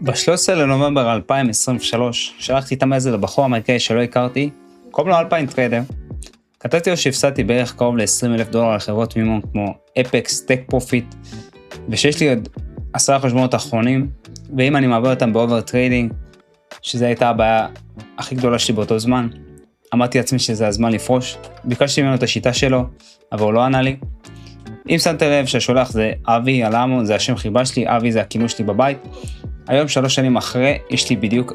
ב-13 לנובמבר 2023 שלחתי את המייל לבחור אמריקאי שלא הכרתי, קוראים לו אלפיין טריידר. כתבתי לו שהפסדתי בערך קרוב ל$20,000 לחברות מימון כמו אפקס, טק פרופיט, ושיש לי עוד 10 חשבונות אחרונים, ואם אני מעביר אותם באובר טריידינג, שזו הייתה הבעיה הכי גדולה שלי באותו זמן, אמרתי לעצמי שזה הזמן לפרוש, ביקשתי ממנו את השיטה שלו, אבל הוא לא ענה לי. אם שמת לב שהשולח זה אבי אלאמו, זה השם חיבה שלי, אבי זה הכינוי שלי בבית. היום 3 שנים אחרי, יש לי בדיוק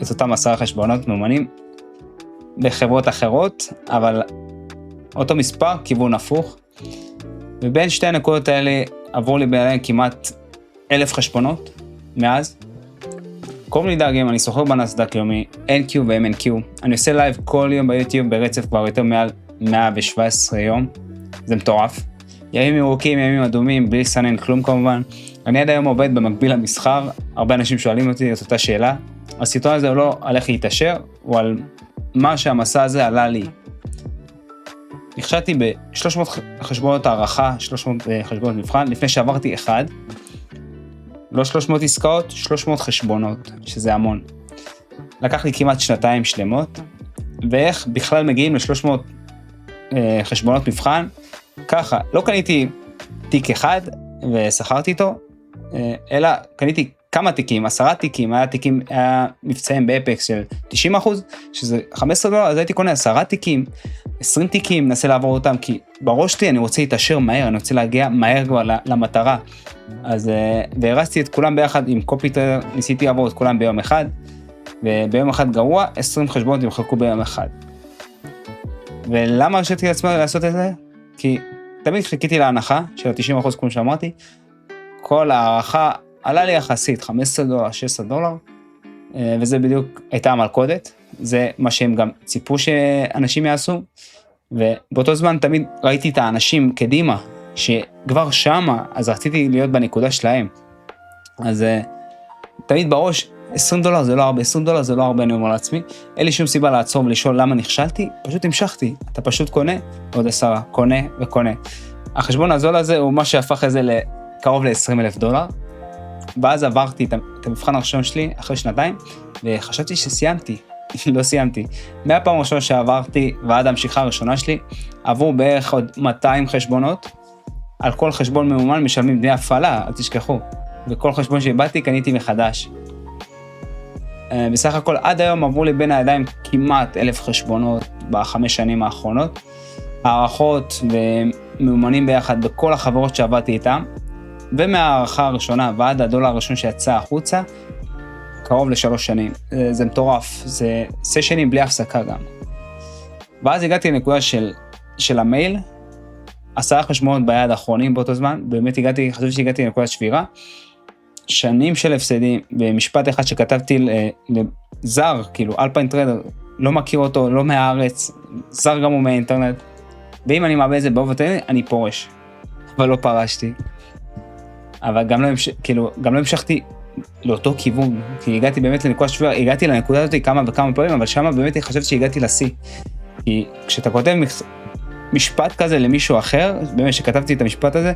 את אותם 10 חשבונות מאומנים בחברות אחרות, אבל אותו מספר, כיוון הפוך. ובין שתי הנקודות האלה עברו לי בעליהם כמעט 1,000 חשבונות מאז. קוראים לי דאגים, אני סוחר בנסדק יומי, NQ ו-MNQ. אני עושה לייב כל יום ביוטיוב ברצף כבר יותר מעל 117 יום. זה מטורף. ימים ירוקים, ימים אדומים, בלי סנן, כלום כמובן. אני עד היום עובד במקביל למסחר, הרבה אנשים שואלים אותי את אותה שאלה. הסרטון הזה הוא לא על איך להתעשר, הוא על מה שהמסע הזה עלה לי. נכשלתי ב-300 חשבונות הערכה, 300 חשבונות מבחן, לפני שעברתי אחד. לא 300 עסקאות, 300 חשבונות, שזה המון. לקח לי כמעט 2 שלמות, ואיך בכלל מגיעים ל-300 חשבונות מבחן? ככה, לא קניתי תיק אחד ושכרתי איתו, אלא קניתי כמה תיקים, 10 תיקים, היה מבצעים באפקס של 90%, שזה $15, אז הייתי קונה 10 תיקים, 20 תיקים, נסה לעבור אותם, כי בראש שלי אני רוצה להתעשר מהר, אני רוצה להגיע מהר כבר למטרה. אז, והרסתי את כולם ביחד עם קופיטר, ניסיתי לעבור את כולם ביום אחד, וביום אחד גרוע, 20 חשבונות ימחקו ביום אחד. ולמה הרשיתי לעצמי לעשות את זה? כי תמיד חיכיתי להנחה של 90%, כמו שאמרתי, כל הערכה עלה לי יחסית, $15, $16, וזה בדיוק הייתה המלכודת, זה מה שהם גם ציפו שאנשים יעשו, ובאותו זמן תמיד ראיתי את האנשים קדימה, שכבר שמה, אז רציתי להיות בנקודה שלהם. אז תמיד בראש, $20 זה לא הרבה, $20 זה לא הרבה, אני אומר לעצמי, אין לי שום סיבה לעצור ולשאול למה נכשלתי, פשוט המשכתי, אתה פשוט קונה, עוד 10, קונה וקונה. החשבון הזול הזה הוא מה שהפך את זה לקרוב ל$20,000, ואז עברתי את המבחן הראשון שלי אחרי 2 וחשבתי שסיימתי, לא סיימתי. מהפעם הראשונה שעברתי ועד המשיכה הראשונה שלי, עברו בערך עוד 200 חשבונות, על כל חשבון ממומן משלמים דמי הפעלה, אל תשכחו, וכל חשבון שבאתי קניתי מחדש. בסך הכל עד היום עברו לי בין הידיים כמעט 1,000 חשבונות ב5 שנים האחרונות, הערכות ומאומנים ביחד בכל החברות שעבדתי איתם, ומהערכה הראשונה ועד הדולר הראשון שיצא החוצה, קרוב ל3 שנים. זה מטורף, זה סשנים בלי הפסקה גם. ואז הגעתי לנקודה של המייל, 10 חשבונות ביד האחרונים באותו זמן, באמת חשבתי שהגעתי לנקודת שבירה, שנים של הפסדים, במשפט אחד שכתבתי לזר, כאילו אלפיין טריידר, לא מכיר אותו, לא מהארץ, זר גם הוא מהאינטרנט, ואם אני מאבד את זה באובר טריידינג, אני פורש. אבל לא פרשתי. אבל גם לא המשכתי לאותו כיוון, כי הגעתי באמת לנקודה שבירה, הגעתי לנקודה הזאת כמה וכמה פעמים, אבל שמה באמת חשבתי שהגעתי לשיא. כי כשאתה כותב משפט כזה למישהו אחר, באמת שכתבתי את המשפט הזה,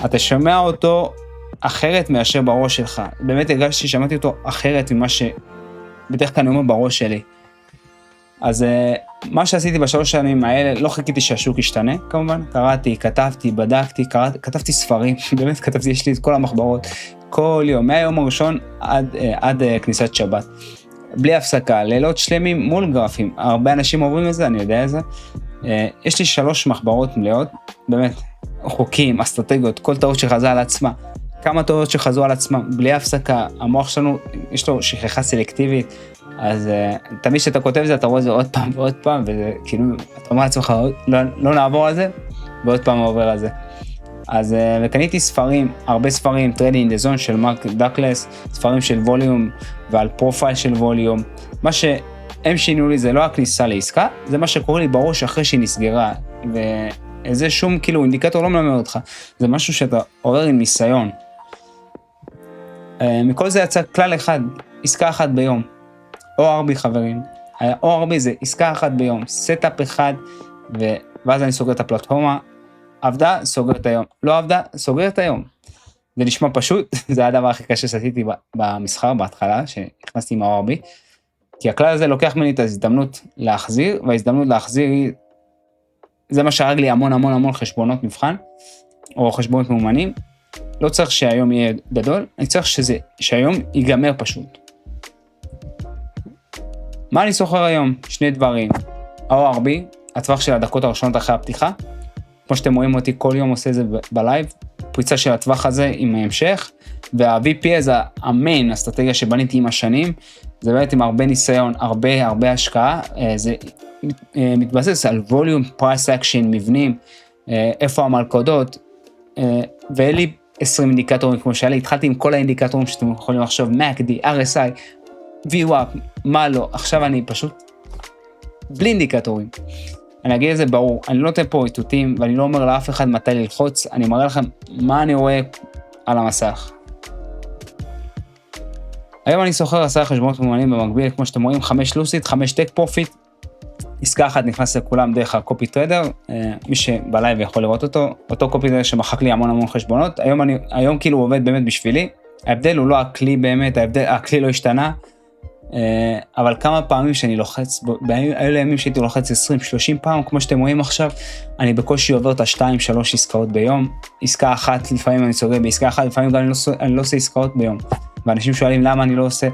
אתה שומע אותו אחרת מאשר בראש שלך. באמת הרגשתי ששמעתי אותו אחרת ממה שבדרך כלל אני אומר בראש שלי. אז מה שעשיתי ב3 שנים האלה, לא חיכיתי שהשוק ישתנה, כמובן. קראתי, כתבתי, בדקתי, כתבתי ספרים, באמת כתבתי, יש לי את כל המחברות, כל יום, מהיום הראשון עד כניסת שבת. בלי הפסקה, לילות שלמים מול גרפים. הרבה אנשים עוברים את זה, אני יודע את זה. יש לי 3 מחברות מלאות, באמת, חוקים, אסטרטגיות, כל טעות שחזרה על עצמה. כמה טעויות שחזרו על עצמה, בלי הפסקה, המוח שלנו, יש לו שכחה סלקטיבית, אז תמיד שאתה כותב את זה, אתה רואה את זה עוד פעם ועוד פעם, וכאילו, אתה אומר לעצמך, לא נעבור על זה, ועוד פעם עובר על זה. אז, וקניתי ספרים, הרבה ספרים, Trading the Zone של מרק דקלס, ספרים של ווליום, ועל פרופייל של ווליום. מה שהם שינו לי זה לא הכניסה לעסקה, זה מה שקורה לי בראש אחרי שהיא נסגרה, וזה שום כאילו אינדיקטור לא מלמד אותך, זה משהו שאתה עובר עם ניסיון. מכל זה יצא כלל אחד, עסקה אחת ביום. ORB חברים, ORB זה עסקה אחת ביום, סטאפ אחד, ואז אני סוגר את הפלטפורמה, עבדה, סוגר את היום, לא עבדה, סוגר את היום. זה נשמע פשוט, זה היה הדבר הכי קשה שעשיתי במסחר בהתחלה, שנכנסתי עם ה-ORB, כי הכלל הזה לוקח ממני את ההזדמנות להחזיר, וההזדמנות להחזיר היא, זה מה שהרג לי המון המון המון חשבונות מבחן, או חשבונות מאומנים, לא צריך שהיום יהיה גדול, אני צריך שהיום ייגמר פשוט. מה אני סוחר היום? שני דברים, ה-ORB, הטווח של הדקות הראשונות אחרי הפתיחה, כמו שאתם רואים אותי כל יום עושה את זה בלייב, פריצה של הטווח הזה עם ההמשך, וה-VPA זה המיין, האסטרטגיה שבניתי עם השנים, זה באמת עם הרבה ניסיון, הרבה השקעה, זה מתבסס על ווליום, פרייס אקשן, מבנים, איפה המלכודות, ואין לי 20 אינדיקטורים כמו שהיה לי, התחלתי עם כל האינדיקטורים שאתם יכולים לחשוב, MACD, RSI, VWAP, מה לא, עכשיו אני פשוט בלי אינדיקטורים. אני אגיד את זה ברור, אני לא נותן פה איתותים, ואני לא אומר לאף אחד מתי ללחוץ, אני מראה לכם מה אני רואה על המסך. היום אני סוחר 10 חשבונות מאומנים במקביל, כמו שאתם רואים, 5 לוסיד, 5 טק פרופיט, עסקה אחת נכנס לכולם דרך הקופי טריידר, מי שבלייב יכול לראות אותו קופי טריידר שמחק לי המון חשבונות, היום כאילו הוא עובד באמת בשבילי, ההבדל הוא לא הכלי באמת, הכלי לא השתנה, אבל כמה פעמים שאני לוחץ, היו ימים שהייתי לוחץ 20-30 פעם, כמו שאתם רואים עכשיו, אני בקושי עובר את ה-2-3 עסקאות ביום, עסקה אחת לפעמים אני סוגר בעסקה אחת, לפעמים גם אני לא עושה עסקאות ביום, ואנשים שואלים למה אני לא עושה,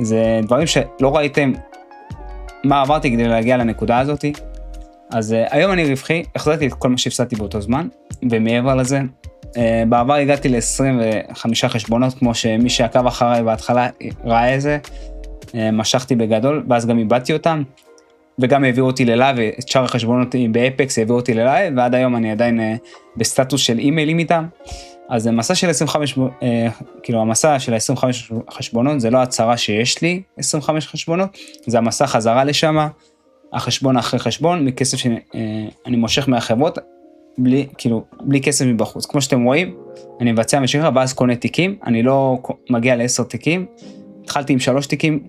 זה דברים שלא ראיתם מה עברתי כדי להגיע לנקודה הזאת, אז היום אני רווחי, החזרתי את כל מה שהפסדתי באותו זמן, ומעבר לזה, בעבר הגעתי ל-25 חשבונות, כמו שמי שעקב אחריי בהתחלה ראה את זה, משכתי בגדול, ואז גם איבדתי אותם, וגם העבירו אותי ללייב, את שאר החשבונות באפקס העבירו אותי ללייב, ועד היום אני עדיין בסטטוס של אימיילים איתם, אז המסע של 25, כאילו המסע של 25 חשבונות, זה לא הצהרה שיש לי 25 חשבונות, זה המסע חזרה לשם, החשבון אחרי חשבון, מכסף שאני מושך מהחברות, בלי כסף מבחוץ. כמו שאתם רואים, אני מבצע משיכה, ואז קונה תיקים, אני לא מגיע ל10 תיקים, התחלתי עם 3 תיקים,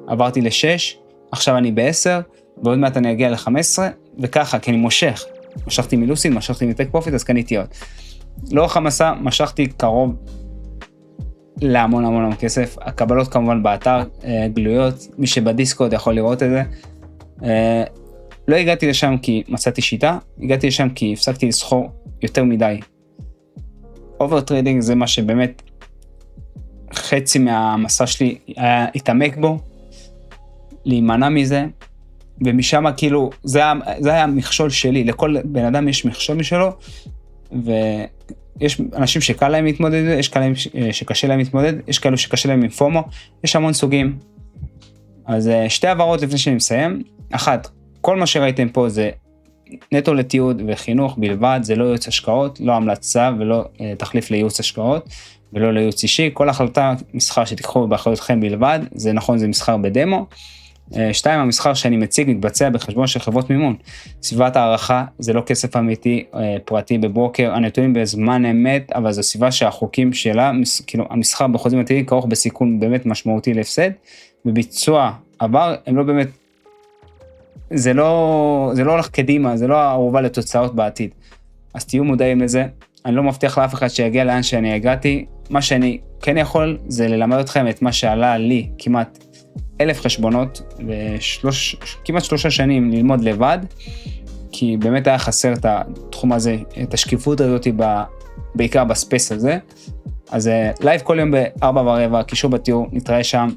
עברתי ל6, עכשיו אני ב10, ועוד מעט אני אגיע ל15, וככה, כי אני משכתי מלוסין, משכתי מטק פרופיט, אז קניתי עוד. לאורך המסע, משכתי קרוב להמון כסף, הקבלות כמובן באתר, גלויות, מי שבדיסקוד יכול לראות את זה, לא הגעתי לשם כי מצאתי שיטה, הגעתי לשם כי הפסקתי לסחור יותר מדי. אובר טריידינג זה מה שבאמת חצי מהמסע שלי היה התעמק בו, להימנע מזה, ומשם כאילו, זה היה המכשול שלי, לכל בן אדם יש מכשול משלו, ויש אנשים שקל להם להתמודד, יש כאלה שקשה להם להתמודד, יש כאלו שקשה להם עם פומו, יש המון סוגים. אז שתי הבהרות לפני שאני מסיים, אחת, כל מה שראיתם פה זה נטו לתיעוד וחינוך בלבד, זה לא ייעוץ השקעות, לא המלצה ולא תחליף לייעוץ השקעות, ולא לייעוץ אישי, כל החלטה מסחר שתיקחו באחריותכם בלבד, זה נכון, זה מסחר בדמו. 2, המסחר שאני מציג מתבצע בחשבון של חברות מימון, סביבת הערכה זה לא כסף אמיתי פרטי בברוקר, הנתונים בזמן אמת, אבל זו סביבה שהחוקים שלה, כאילו המסחר בחוזים עתידיים כרוך בסיכון באמת משמעותי להפסד, בביצוע עבר הם לא באמת, זה לא הולך קדימה, זה לא הערובה לתוצאות בעתיד, אז תהיו מודעים לזה, אני לא מבטיח לאף אחד שיגיע לאן שאני הגעתי, מה שאני כן יכול זה ללמד אתכם את מה שעלה לי כמעט 1,000 חשבונות, וכמעט 3 שנים ללמוד לבד, כי באמת היה חסר את התחום הזה, את השקיפות הזאת, בעיקר בספייס הזה, אז לייב כל יום ב-4:15, קישור בתיאור, נתראה שם,